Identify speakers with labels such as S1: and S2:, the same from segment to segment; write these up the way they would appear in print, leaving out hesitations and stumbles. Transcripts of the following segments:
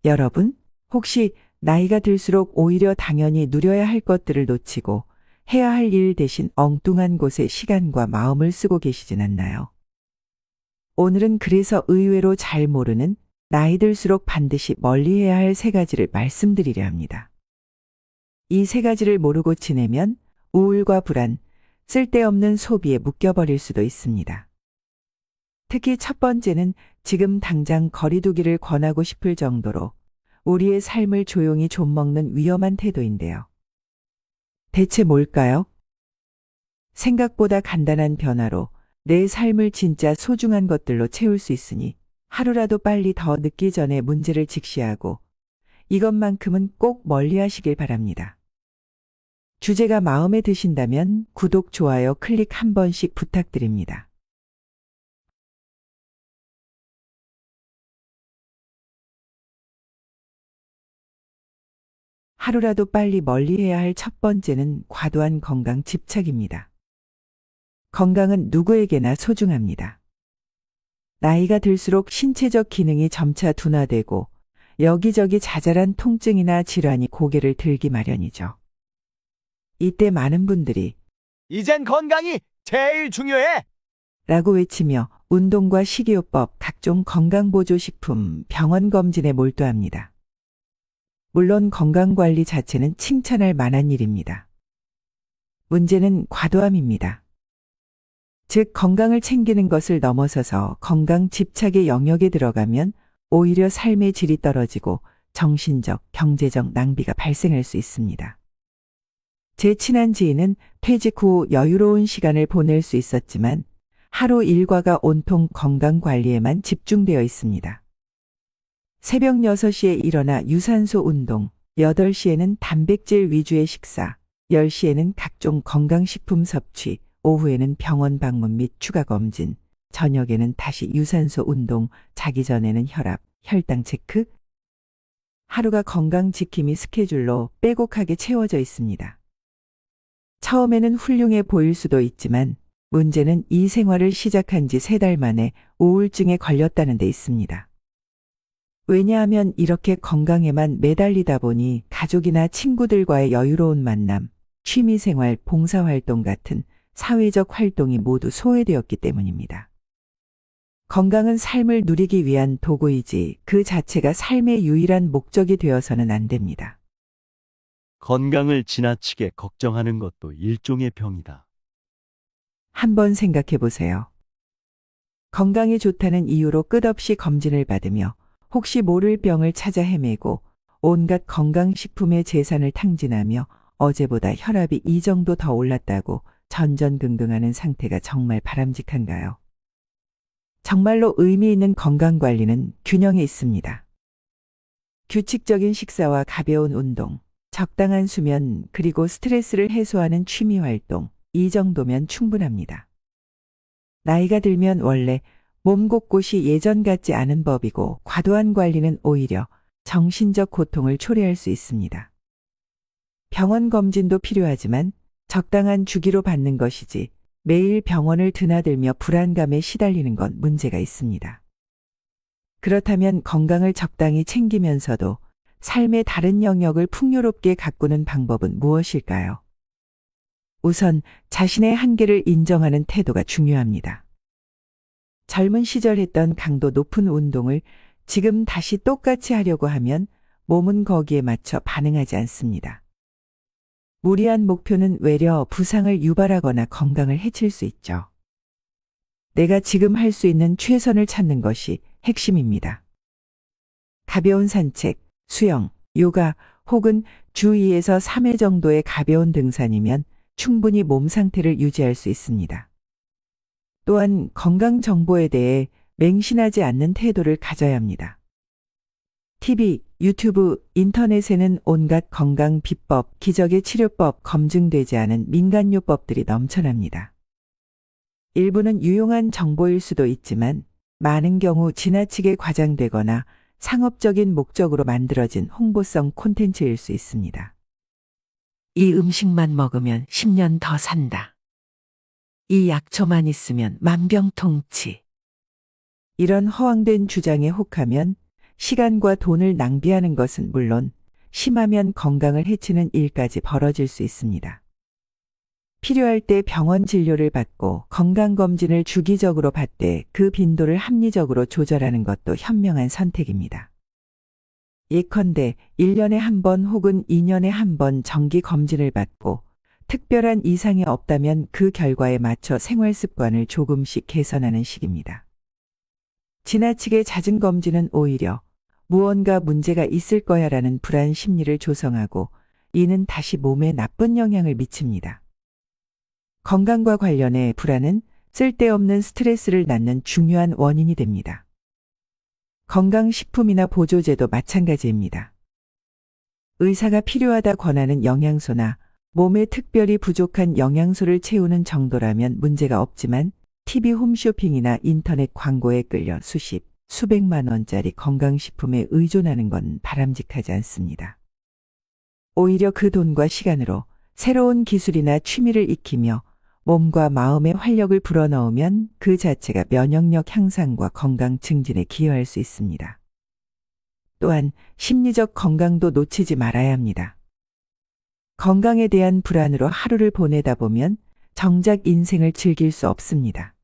S1: 여러분, 혹시 나이가 들수록 오히려 당연히 누려야 할 것들을 놓치고 해야 할 일 대신 엉뚱한 곳에 시간과 마음을 쓰고 계시진 않나요? 오늘은 그래서 의외로 잘 모르는 나이 들수록 반드시 멀리해야 할 세 가지를 말씀드리려 합니다. 이 세 가지를 모르고 지내면 우울과 불안, 쓸데없는 소비에 묶여버릴 수도 있습니다. 특히 첫 번째는 지금 당장 거리두기를 권하고 싶을 정도로 우리의 삶을 조용히 좀먹는 위험한 태도인데요. 대체 뭘까요? 생각보다 간단한 변화로 내 삶을 진짜 소중한 것들로 채울 수 있으니 하루라도 빨리 더 늦기 전에 문제를 직시하고 이것만큼은 꼭 멀리 하시길 바랍니다. 주제가 마음에 드신다면 구독, 좋아요, 클릭 한 번씩 부탁드립니다. 하루라도 빨리 멀리해야 할 첫 번째는 과도한 건강 집착입니다. 건강은 누구에게나 소중합니다. 나이가 들수록 신체적 기능이 점차 둔화되고 여기저기 자잘한 통증이나 질환이 고개를 들기 마련이죠. 이때 많은 분들이
S2: 이젠 건강이 제일 중요해!
S1: 라고 외치며 운동과 식이요법, 각종 건강보조식품, 병원 검진에 몰두합니다. 물론 건강관리 자체는 칭찬할 만한 일입니다. 문제는 과도함입니다. 즉, 건강을 챙기는 것을 넘어서서 건강 집착의 영역에 들어가면 오히려 삶의 질이 떨어지고 정신적, 경제적 낭비가 발생할 수 있습니다. 제 친한 지인은 퇴직 후 여유로운 시간을 보낼 수 있었지만 하루 일과가 온통 건강관리에만 집중되어 있습니다. 새벽 6시에 일어나 유산소 운동, 8시에는 단백질 위주의 식사, 10시에는 각종 건강식품 섭취, 오후에는 병원 방문 및 추가 검진, 저녁에는 다시 유산소 운동, 자기 전에는 혈압, 혈당 체크. 하루가 건강 지킴이 스케줄로 빼곡하게 채워져 있습니다. 처음에는 훌륭해 보일 수도 있지만 문제는 이 생활을 시작한 지 3달 만에 우울증에 걸렸다는 데 있습니다. 왜냐하면 이렇게 건강에만 매달리다 보니 가족이나 친구들과의 여유로운 만남, 취미생활, 봉사활동 같은 사회적 활동이 모두 소외되었기 때문입니다. 건강은 삶을 누리기 위한 도구이지 그 자체가 삶의 유일한 목적이 되어서는 안 됩니다.
S3: 건강을 지나치게 걱정하는 것도 일종의 병이다.
S1: 한번 생각해 보세요. 건강에 좋다는 이유로 끝없이 검진을 받으며 혹시 모를 병을 찾아 헤매고 온갖 건강식품의 재산을 탕진하며 어제보다 혈압이 이 정도 더 올랐다고 전전긍긍하는 상태가 정말 바람직한가요? 정말로 의미 있는 건강관리는 균형에 있습니다. 규칙적인 식사와 가벼운 운동, 적당한 수면, 그리고 스트레스를 해소하는 취미활동, 이 정도면 충분합니다. 나이가 들면 원래 몸 곳곳이 예전 같지 않은 법이고 과도한 관리는 오히려 정신적 고통을 초래할 수 있습니다. 병원 검진도 필요하지만 적당한 주기로 받는 것이지 매일 병원을 드나들며 불안감에 시달리는 건 문제가 있습니다. 그렇다면 건강을 적당히 챙기면서도 삶의 다른 영역을 풍요롭게 가꾸는 방법은 무엇일까요? 우선 자신의 한계를 인정하는 태도가 중요합니다. 젊은 시절 했던 강도 높은 운동을 지금 다시 똑같이 하려고 하면 몸은 거기에 맞춰 반응하지 않습니다. 무리한 목표는 외려 부상을 유발하거나 건강을 해칠 수 있죠. 내가 지금 할 수 있는 최선을 찾는 것이 핵심입니다. 가벼운 산책, 수영, 요가 혹은 주 2에서 3회 정도의 가벼운 등산이면 충분히 몸 상태를 유지할 수 있습니다. 또한 건강 정보에 대해 맹신하지 않는 태도를 가져야 합니다. TV, 유튜브, 인터넷에는 온갖 건강 비법, 기적의 치료법, 검증되지 않은 민간요법들이 넘쳐납니다. 일부는 유용한 정보일 수도 있지만 많은 경우 지나치게 과장되거나 상업적인 목적으로 만들어진 홍보성 콘텐츠일 수 있습니다. 이 음식만 먹으면 10년 더 산다. 이 약초만 있으면 만병통치. 이런 허황된 주장에 혹하면 시간과 돈을 낭비하는 것은 물론 심하면 건강을 해치는 일까지 벌어질 수 있습니다. 필요할 때 병원 진료를 받고 건강검진을 주기적으로 받되 그 빈도를 합리적으로 조절하는 것도 현명한 선택입니다. 예컨대 1년에 한 번 혹은 2년에 한 번 정기 검진을 받고 특별한 이상이 없다면 그 결과에 맞춰 생활 습관을 조금씩 개선하는 식입니다. 지나치게 잦은 검진은 오히려 무언가 문제가 있을 거야라는 불안 심리를 조성하고 이는 다시 몸에 나쁜 영향을 미칩니다. 건강과 관련해 불안은 쓸데없는 스트레스를 낳는 중요한 원인이 됩니다. 건강식품이나 보조제도 마찬가지입니다. 의사가 필요하다 권하는 영양소나 몸에 특별히 부족한 영양소를 채우는 정도라면 문제가 없지만 TV 홈쇼핑이나 인터넷 광고에 끌려 수십, 수백만 원짜리 건강식품에 의존하는 건 바람직하지 않습니다. 오히려 그 돈과 시간으로 새로운 기술이나 취미를 익히며 몸과 마음의 활력을 불어넣으면 그 자체가 면역력 향상과 건강 증진에 기여할 수 있습니다. 또한 심리적 건강도 놓치지 말아야 합니다. 건강에 대한 불안으로 하루를 보내다 보면 정작 인생을 즐길 수 없습니다.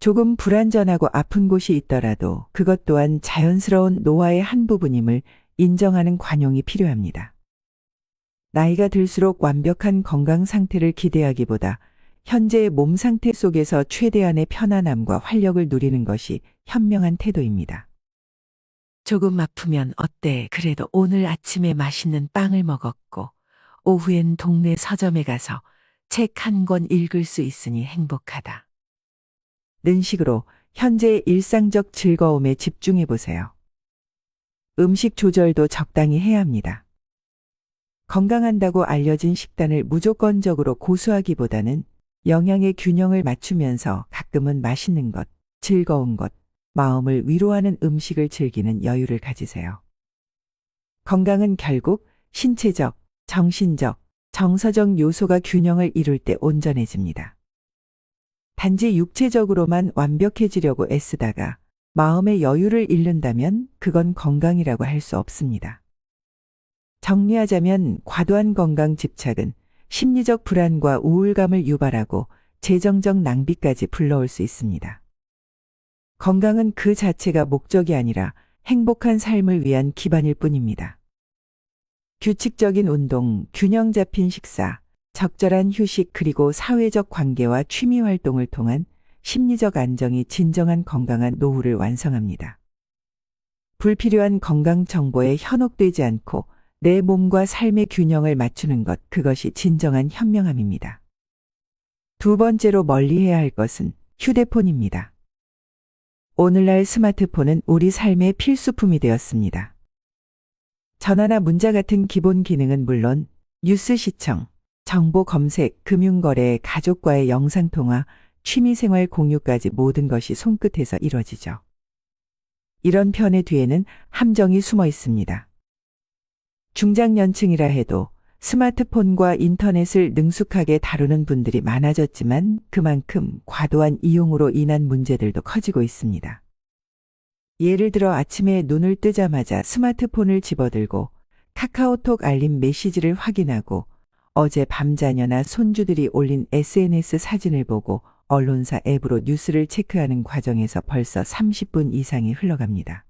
S1: 조금 불안전하고 아픈 곳이 있더라도 그것 또한 자연스러운 노화의 한 부분임을 인정하는 관용이 필요합니다. 나이가 들수록 완벽한 건강 상태를 기대하기보다 현재의 몸 상태 속에서 최대한의 편안함과 활력을 누리는 것이 현명한 태도입니다. 조금 아프면 어때? 그래도 오늘 아침에 맛있는 빵을 먹었고 오후엔 동네 서점에 가서 책 한 권 읽을 수 있으니 행복하다. 는 식으로 현재의 일상적 즐거움에 집중해 보세요. 음식 조절도 적당히 해야 합니다. 건강한다고 알려진 식단을 무조건적으로 고수하기보다는 영양의 균형을 맞추면서 가끔은 맛있는 것, 즐거운 것, 마음을 위로하는 음식을 즐기는 여유를 가지세요. 건강은 결국 신체적, 정신적, 정서적 요소가 균형을 이룰 때 온전해집니다. 단지 육체적으로만 완벽해지려고 애쓰다가 마음의 여유를 잃는다면 그건 건강이라고 할 수 없습니다. 정리하자면 과도한 건강 집착은 심리적 불안과 우울감을 유발하고 재정적 낭비까지 불러올 수 있습니다. 건강은 그 자체가 목적이 아니라 행복한 삶을 위한 기반일 뿐입니다. 규칙적인 운동, 균형 잡힌 식사, 적절한 휴식 그리고 사회적 관계와 취미 활동을 통한 심리적 안정이 진정한 건강한 노후를 완성합니다. 불필요한 건강 정보에 현혹되지 않고 내 몸과 삶의 균형을 맞추는 것, 그것이 진정한 현명함입니다. 두 번째로 멀리해야 할 것은 휴대폰입니다. 오늘날 스마트폰은 우리 삶의 필수품이 되었습니다. 전화나 문자 같은 기본 기능은 물론 뉴스 시청, 정보 검색, 금융거래, 가족과의 영상통화, 취미생활 공유까지 모든 것이 손끝에서 이뤄지죠. 이런 편의 뒤에는 함정이 숨어 있습니다. 중장년층이라 해도 스마트폰과 인터넷을 능숙하게 다루는 분들이 많아졌지만 그만큼 과도한 이용으로 인한 문제들도 커지고 있습니다. 예를 들어 아침에 눈을 뜨자마자 스마트폰을 집어들고 카카오톡 알림 메시지를 확인하고 어제 밤 자녀나 손주들이 올린 SNS 사진을 보고 언론사 앱으로 뉴스를 체크하는 과정에서 벌써 30분 이상이 흘러갑니다.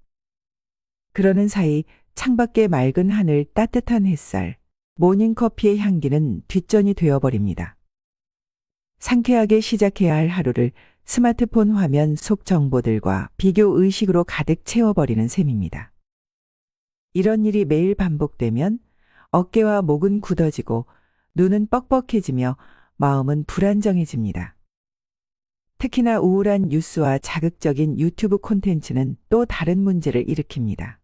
S1: 그러는 사이 창밖의 맑은 하늘, 따뜻한 햇살, 모닝커피의 향기는 뒷전이 되어버립니다. 상쾌하게 시작해야 할 하루를 스마트폰 화면 속 정보들과 비교 의식으로 가득 채워버리는 셈입니다. 이런 일이 매일 반복되면 어깨와 목은 굳어지고 눈은 뻑뻑해지며 마음은 불안정해집니다. 특히나 우울한 뉴스와 자극적인 유튜브 콘텐츠는 또 다른 문제를 일으킵니다.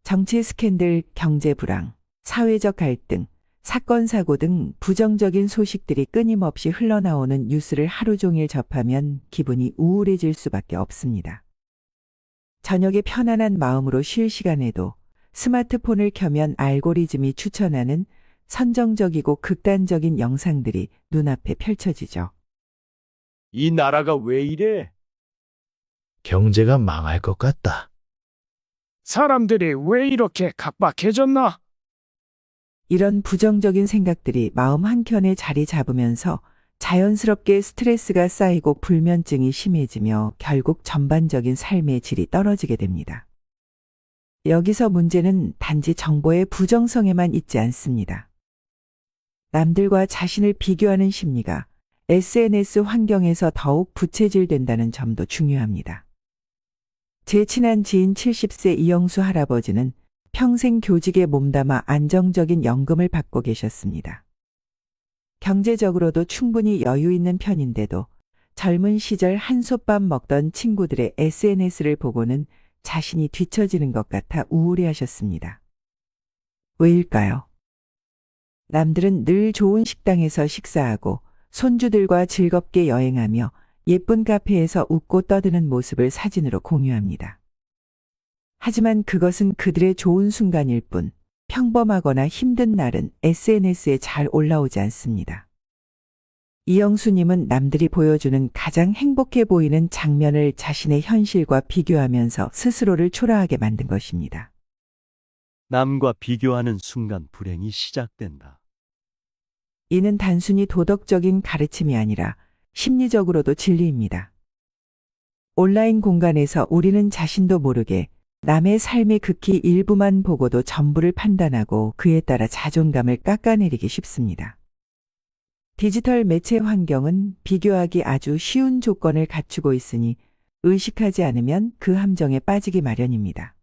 S1: 정치 스캔들, 경제 불황, 사회적 갈등, 사건 사고 등 부정적인 소식들이 끊임없이 흘러나오는 뉴스를 하루 종일 접하면 기분이 우울해질 수밖에 없습니다. 저녁에 편안한 마음으로 쉴 시간에도 스마트폰을 켜면 알고리즘이 추천하는 선정적이고 극단적인 영상들이 눈앞에 펼쳐지죠.
S2: 이 나라가 왜 이래?
S4: 경제가 망할 것 같다. 사람들이 왜 이렇게 각박해졌나?
S1: 이런 부정적인 생각들이 마음 한켠에 자리 잡으면서 자연스럽게 스트레스가 쌓이고 불면증이 심해지며 결국 전반적인 삶의 질이 떨어지게 됩니다. 여기서 문제는 단지 정보의 부정성에만 있지 않습니다. 남들과 자신을 비교하는 심리가 SNS 환경에서 더욱 부채질된다는 점도 중요합니다. 제 친한 지인 70세 이영수 할아버지는 평생 교직에 몸담아 안정적인 연금을 받고 계셨습니다. 경제적으로도 충분히 여유 있는 편인데도 젊은 시절 한솥밥 먹던 친구들의 SNS를 보고는 자신이 뒤처지는 것 같아 우울해하셨습니다. 왜일까요? 남들은 늘 좋은 식당에서 식사하고 손주들과 즐겁게 여행하며 예쁜 카페에서 웃고 떠드는 모습을 사진으로 공유합니다. 하지만 그것은 그들의 좋은 순간일 뿐 평범하거나 힘든 날은 SNS에 잘 올라오지 않습니다. 이영수님은 남들이 보여주는 가장 행복해 보이는 장면을 자신의 현실과 비교하면서 스스로를 초라하게 만든 것입니다.
S3: 남과 비교하는 순간 불행이 시작된다.
S1: 이는 단순히 도덕적인 가르침이 아니라 심리적으로도 진리입니다. 온라인 공간에서 우리는 자신도 모르게 남의 삶의 극히 일부만 보고도 전부를 판단하고 그에 따라 자존감을 깎아내리기 쉽습니다. 디지털 매체 환경은 비교하기 아주 쉬운 조건을 갖추고 있으니 의식하지 않으면 그 함정에 빠지기 마련입니다.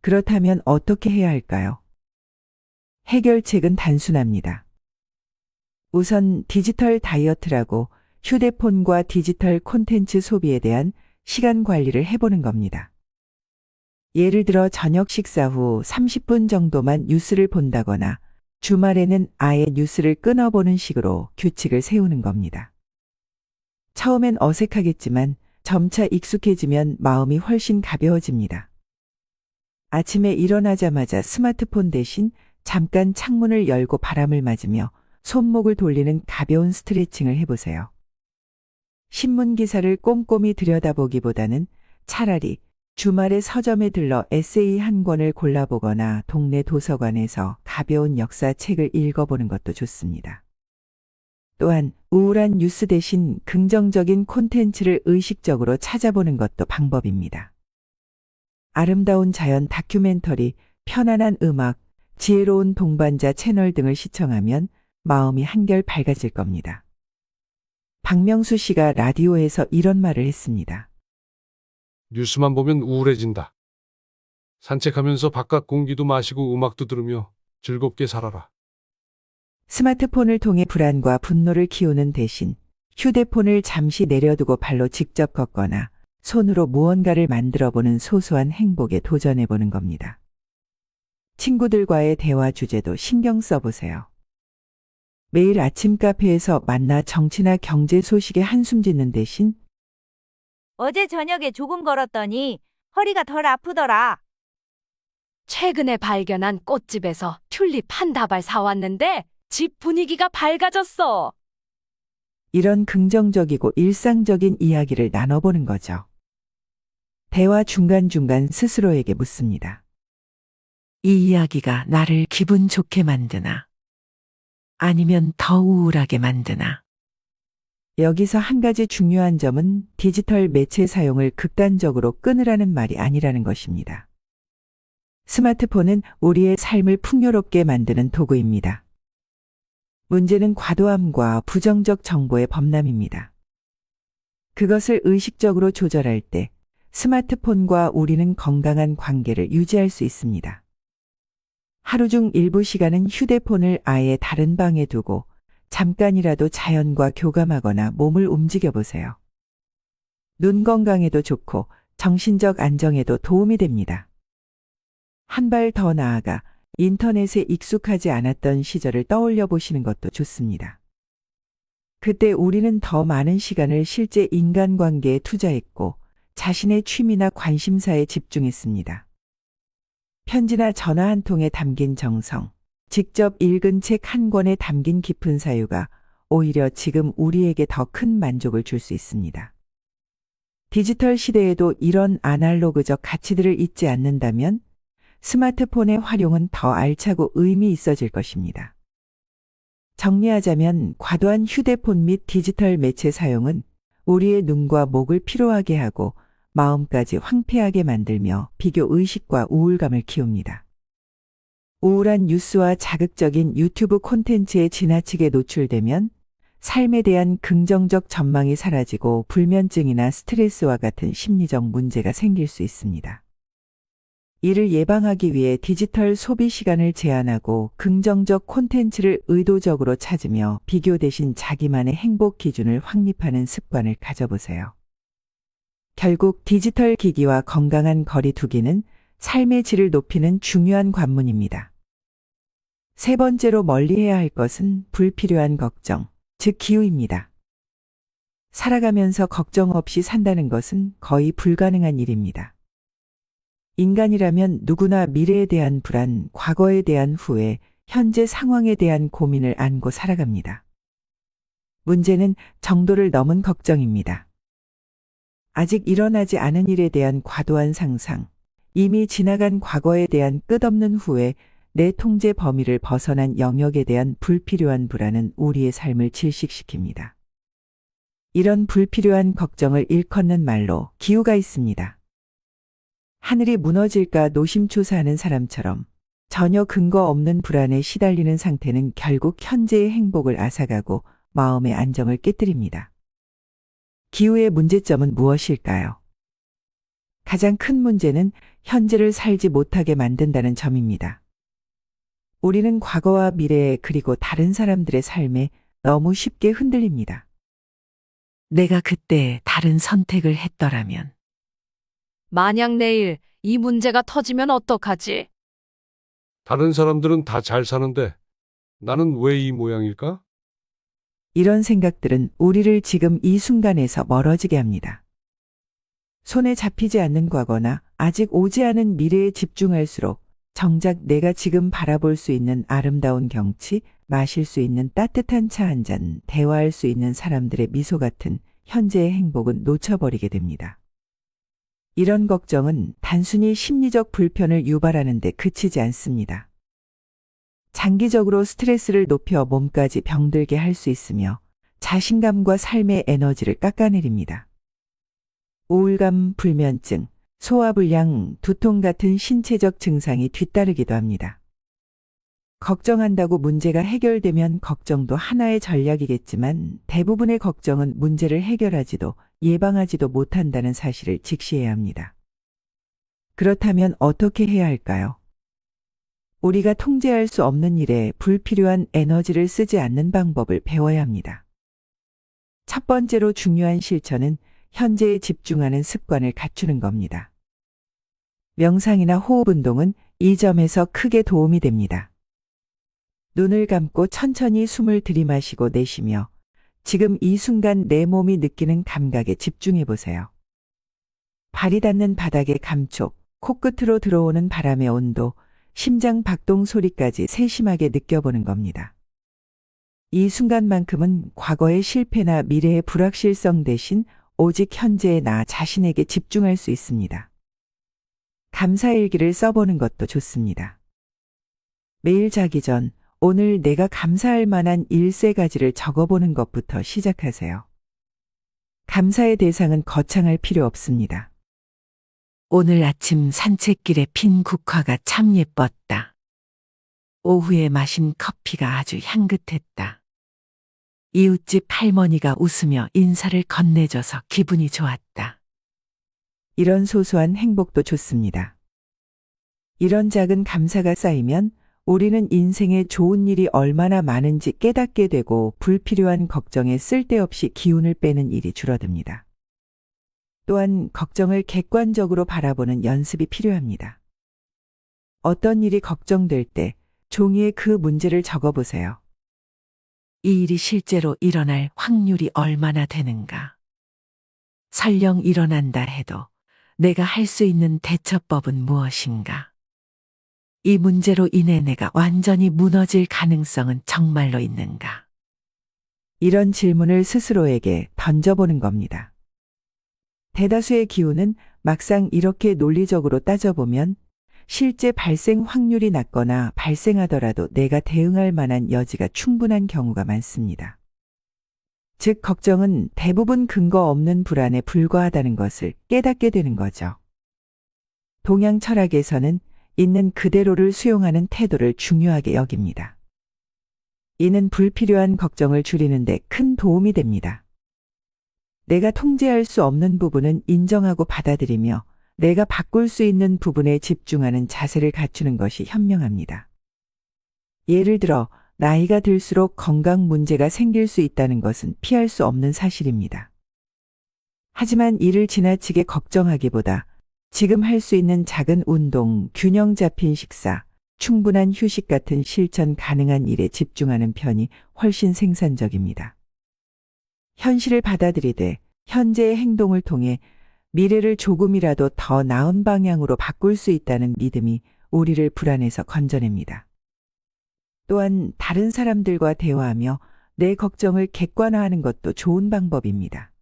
S1: 그렇다면 어떻게 해야 할까요? 해결책은 단순합니다. 우선 디지털 다이어트라고 휴대폰과 디지털 콘텐츠 소비에 대한 시간 관리를 해보는 겁니다. 예를 들어 저녁 식사 후 30분 정도만 뉴스를 본다거나 주말에는 아예 뉴스를 끊어보는 식으로 규칙을 세우는 겁니다. 처음엔 어색하겠지만 점차 익숙해지면 마음이 훨씬 가벼워집니다. 아침에 일어나자마자 스마트폰 대신 잠깐 창문을 열고 바람을 맞으며 손목을 돌리는 가벼운 스트레칭을 해보세요. 신문 기사를 꼼꼼히 들여다보기보다는 차라리 주말에 서점에 들러 에세이 한 권을 골라보거나 동네 도서관에서 가벼운 역사책을 읽어보는 것도 좋습니다. 또한 우울한 뉴스 대신 긍정적인 콘텐츠를 의식적으로 찾아보는 것도 방법입니다. 아름다운 자연 다큐멘터리, 편안한 음악, 지혜로운 동반자 채널 등을 시청하면 마음이 한결 밝아질 겁니다. 박명수 씨가 라디오에서 이런 말을 했습니다.
S5: 뉴스만 보면 우울해진다. 산책하면서 바깥 공기도 마시고 음악도 들으며 즐겁게 살아라.
S1: 스마트폰을 통해 불안과 분노를 키우는 대신 휴대폰을 잠시 내려두고 발로 직접 걷거나 손으로 무언가를 만들어보는 소소한 행복에 도전해보는 겁니다. 친구들과의 대화 주제도 신경 써보세요. 매일 아침 카페에서 만나 정치나 경제 소식에 한숨 짓는 대신
S6: 어제 저녁에 조금 걸었더니 허리가 덜 아프더라.
S7: 최근에 발견한 꽃집에서 튤립 한 다발 사왔는데 집 분위기가 밝아졌어.
S1: 이런 긍정적이고 일상적인 이야기를 나눠보는 거죠. 대화 중간중간 스스로에게 묻습니다. 이 이야기가 나를 기분 좋게 만드나? 아니면 더 우울하게 만드나? 여기서 한 가지 중요한 점은 디지털 매체 사용을 극단적으로 끊으라는 말이 아니라는 것입니다. 스마트폰은 우리의 삶을 풍요롭게 만드는 도구입니다. 문제는 과도함과 부정적 정보의 범람입니다. 그것을 의식적으로 조절할 때 스마트폰과 우리는 건강한 관계를 유지할 수 있습니다. 하루 중 일부 시간은 휴대폰을 아예 다른 방에 두고 잠깐이라도 자연과 교감하거나 몸을 움직여 보세요. 눈 건강에도 좋고 정신적 안정에도 도움이 됩니다. 한 발 더 나아가 인터넷에 익숙하지 않았던 시절을 떠올려 보시는 것도 좋습니다. 그때 우리는 더 많은 시간을 실제 인간관계에 투자했고 자신의 취미나 관심사에 집중했습니다. 편지나 전화 한 통에 담긴 정성, 직접 읽은 책 한 권에 담긴 깊은 사유가 오히려 지금 우리에게 더 큰 만족을 줄 수 있습니다. 디지털 시대에도 이런 아날로그적 가치들을 잊지 않는다면 스마트폰의 활용은 더 알차고 의미 있어질 것입니다. 정리하자면 과도한 휴대폰 및 디지털 매체 사용은 우리의 눈과 목을 피로하게 하고 마음까지 황폐하게 만들며 비교 의식과 우울감을 키웁니다. 우울한 뉴스와 자극적인 유튜브 콘텐츠에 지나치게 노출되면 삶에 대한 긍정적 전망이 사라지고 불면증이나 스트레스와 같은 심리적 문제가 생길 수 있습니다. 이를 예방하기 위해 디지털 소비 시간을 제한하고 긍정적 콘텐츠를 의도적으로 찾으며 비교 대신 자기만의 행복 기준을 확립하는 습관을 가져보세요. 결국 디지털 기기와 건강한 거리 두기는 삶의 질을 높이는 중요한 관문입니다. 세 번째로 멀리해야 할 것은 불필요한 걱정, 즉 기우입니다. 살아가면서 걱정 없이 산다는 것은 거의 불가능한 일입니다. 인간이라면 누구나 미래에 대한 불안, 과거에 대한 후회, 현재 상황에 대한 고민을 안고 살아갑니다. 문제는 정도를 넘은 걱정입니다. 아직 일어나지 않은 일에 대한 과도한 상상, 이미 지나간 과거에 대한 끝없는 후회, 내 통제 범위를 벗어난 영역에 대한 불필요한 불안은 우리의 삶을 질식시킵니다. 이런 불필요한 걱정을 일컫는 말로 기우가 있습니다. 하늘이 무너질까 노심초사하는 사람처럼 전혀 근거 없는 불안에 시달리는 상태는 결국 현재의 행복을 앗아가고 마음의 안정을 깨뜨립니다. 기우의 문제점은 무엇일까요? 가장 큰 문제는 현재를 살지 못하게 만든다는 점입니다. 우리는 과거와 미래 그리고 다른 사람들의 삶에 너무 쉽게 흔들립니다. 내가 그때 다른 선택을 했더라면.
S7: 만약 내일 이 문제가 터지면 어떡하지?
S5: 다른 사람들은 다 잘 사는데 나는 왜 이 모양일까?
S1: 이런 생각들은 우리를 지금 이 순간에서 멀어지게 합니다. 손에 잡히지 않는 과거나 아직 오지 않은 미래에 집중할수록 정작 내가 지금 바라볼 수 있는 아름다운 경치, 마실 수 있는 따뜻한 차 한 잔, 대화할 수 있는 사람들의 미소 같은 현재의 행복은 놓쳐버리게 됩니다. 이런 걱정은 단순히 심리적 불편을 유발하는 데 그치지 않습니다. 장기적으로 스트레스를 높여 몸까지 병들게 할 수 있으며 자신감과 삶의 에너지를 깎아내립니다. 우울감, 불면증, 소화불량, 두통 같은 신체적 증상이 뒤따르기도 합니다. 걱정한다고 문제가 해결되면 걱정도 하나의 전략이겠지만 대부분의 걱정은 문제를 해결하지도 예방하지도 못한다는 사실을 직시해야 합니다. 그렇다면 어떻게 해야 할까요? 우리가 통제할 수 없는 일에 불필요한 에너지를 쓰지 않는 방법을 배워야 합니다. 첫 번째로 중요한 실천은 현재에 집중하는 습관을 갖추는 겁니다. 명상이나 호흡 운동은 이 점에서 크게 도움이 됩니다. 눈을 감고 천천히 숨을 들이마시고 내쉬며 지금 이 순간 내 몸이 느끼는 감각에 집중해 보세요. 발이 닿는 바닥의 감촉, 코끝으로 들어오는 바람의 온도, 심장 박동 소리까지 세심하게 느껴보는 겁니다. 이 순간만큼은 과거의 실패나 미래의 불확실성 대신 오직 현재의 나 자신에게 집중할 수 있습니다. 감사일기를 써보는 것도 좋습니다. 매일 자기 전 오늘 내가 감사할 만한 1~3가지를 적어보는 것부터 시작하세요. 감사의 대상은 거창할 필요 없습니다. 오늘 아침 산책길에 핀 국화가 참 예뻤다. 오후에 마신 커피가 아주 향긋했다. 이웃집 할머니가 웃으며 인사를 건네줘서 기분이 좋았다. 이런 소소한 행복도 좋습니다. 이런 작은 감사가 쌓이면 우리는 인생에 좋은 일이 얼마나 많은지 깨닫게 되고 불필요한 걱정에 쓸데없이 기운을 빼는 일이 줄어듭니다. 또한 걱정을 객관적으로 바라보는 연습이 필요합니다. 어떤 일이 걱정될 때 종이에 그 문제를 적어보세요. 이 일이 실제로 일어날 확률이 얼마나 되는가? 설령 일어난다 해도 내가 할 수 있는 대처법은 무엇인가? 이 문제로 인해 내가 완전히 무너질 가능성은 정말로 있는가? 이런 질문을 스스로에게 던져보는 겁니다. 대다수의 기운은 막상 이렇게 논리적으로 따져보면 실제 발생 확률이 낮거나 발생하더라도 내가 대응할 만한 여지가 충분한 경우가 많습니다. 즉, 걱정은 대부분 근거 없는 불안에 불과하다는 것을 깨닫게 되는 거죠. 동양 철학에서는 있는 그대로를 수용하는 태도를 중요하게 여깁니다. 이는 불필요한 걱정을 줄이는 데 큰 도움이 됩니다. 내가 통제할 수 없는 부분은 인정하고 받아들이며 내가 바꿀 수 있는 부분에 집중하는 자세를 갖추는 것이 현명합니다. 예를 들어 나이가 들수록 건강 문제가 생길 수 있다는 것은 피할 수 없는 사실입니다. 하지만 이를 지나치게 걱정하기보다 지금 할 수 있는 작은 운동, 균형 잡힌 식사, 충분한 휴식 같은 실천 가능한 일에 집중하는 편이 훨씬 생산적입니다. 현실을 받아들이되 현재의 행동을 통해 미래를 조금이라도 더 나은 방향으로 바꿀 수 있다는 믿음이 우리를 불안에서 건져냅니다. 또한 다른 사람들과 대화하며 내 걱정을 객관화하는 것도 좋은 방법입니다.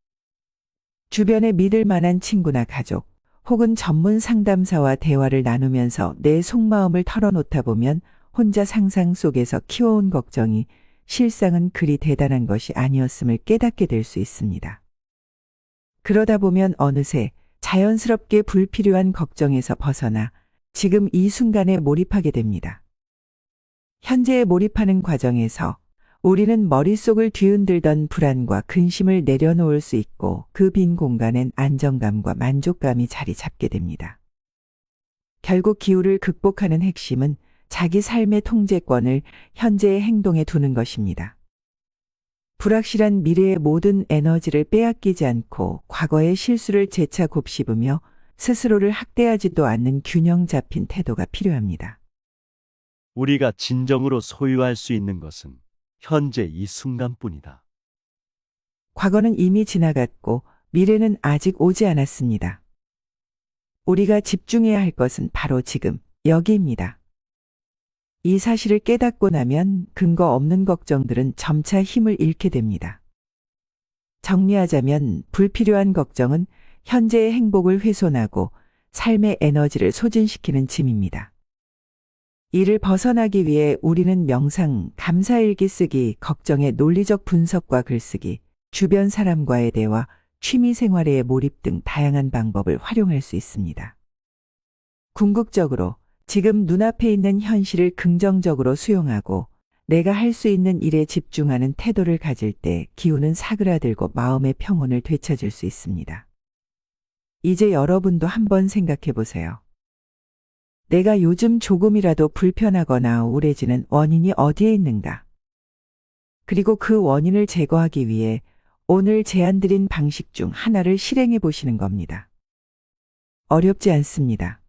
S1: 주변에 믿을 만한 친구나 가족, 혹은 전문 상담사와 대화를 나누면서 내 속마음을 털어놓다 보면 혼자 상상 속에서 키워온 걱정이 실상은 그리 대단한 것이 아니었음을 깨닫게 될 수 있습니다. 그러다 보면 어느새 자연스럽게 불필요한 걱정에서 벗어나 지금 이 순간에 몰입하게 됩니다. 현재에 몰입하는 과정에서 우리는 머릿속을 뒤흔들던 불안과 근심을 내려놓을 수 있고 그 빈 공간엔 안정감과 만족감이 자리 잡게 됩니다. 결국 기후를 극복하는 핵심은 자기 삶의 통제권을 현재의 행동에 두는 것입니다. 불확실한 미래의 모든 에너지를 빼앗기지 않고 과거의 실수를 재차 곱씹으며 스스로를 학대하지도 않는 균형 잡힌 태도가 필요합니다.
S3: 우리가 진정으로 소유할 수 있는 것은 현재 이 순간뿐이다.
S1: 과거는 이미 지나갔고 미래는 아직 오지 않았습니다. 우리가 집중해야 할 것은 바로 지금, 여기입니다. 이 사실을 깨닫고 나면 근거 없는 걱정들은 점차 힘을 잃게 됩니다. 정리하자면 불필요한 걱정은 현재의 행복을 훼손하고 삶의 에너지를 소진시키는 짐입니다. 이를 벗어나기 위해 우리는 명상, 감사일기 쓰기, 걱정의 논리적 분석과 글쓰기, 주변 사람과의 대화, 취미 생활의 몰입 등 다양한 방법을 활용할 수 있습니다. 궁극적으로 지금 눈앞에 있는 현실을 긍정적으로 수용하고 내가 할 수 있는 일에 집중하는 태도를 가질 때 기운은 사그라들고 마음의 평온을 되찾을 수 있습니다. 이제 여러분도 한번 생각해 보세요. 내가 요즘 조금이라도 불편하거나 우울해지는 원인이 어디에 있는가? 그리고 그 원인을 제거하기 위해 오늘 제안드린 방식 중 하나를 실행해 보시는 겁니다. 어렵지 않습니다.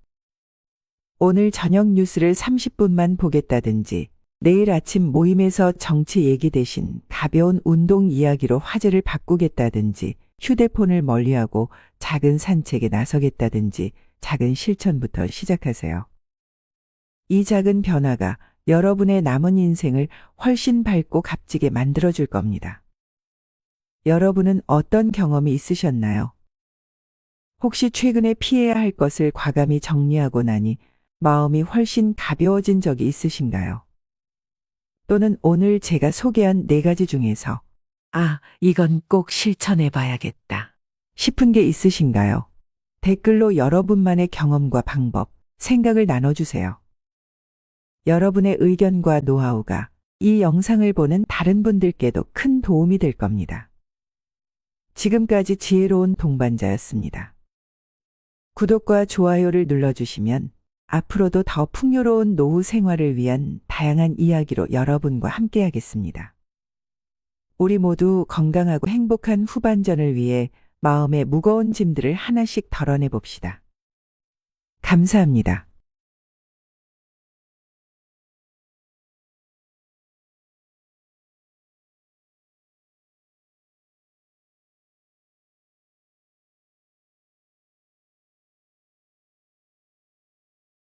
S1: 오늘 저녁 뉴스를 30분만 보겠다든지, 내일 아침 모임에서 정치 얘기 대신 가벼운 운동 이야기로 화제를 바꾸겠다든지, 휴대폰을 멀리하고 작은 산책에 나서겠다든지, 작은 실천부터 시작하세요. 이 작은 변화가 여러분의 남은 인생을 훨씬 밝고 값지게 만들어줄 겁니다. 여러분은 어떤 경험이 있으셨나요? 혹시 최근에 피해야 할 것을 과감히 정리하고 나니 마음이 훨씬 가벼워진 적이 있으신가요? 또는 오늘 제가 소개한 4가지 중에서 이건 꼭 실천해 봐야겠다 싶은 게 있으신가요? 댓글로 여러분만의 경험과 방법, 생각을 나눠주세요. 여러분의 의견과 노하우가 이 영상을 보는 다른 분들께도 큰 도움이 될 겁니다. 지금까지 지혜로운 동반자였습니다. 구독과 좋아요를 눌러주시면 앞으로도 더 풍요로운 노후 생활을 위한 다양한 이야기로 여러분과 함께하겠습니다. 우리 모두 건강하고 행복한 후반전을 위해 마음의 무거운 짐들을 하나씩 덜어내 봅시다. 감사합니다.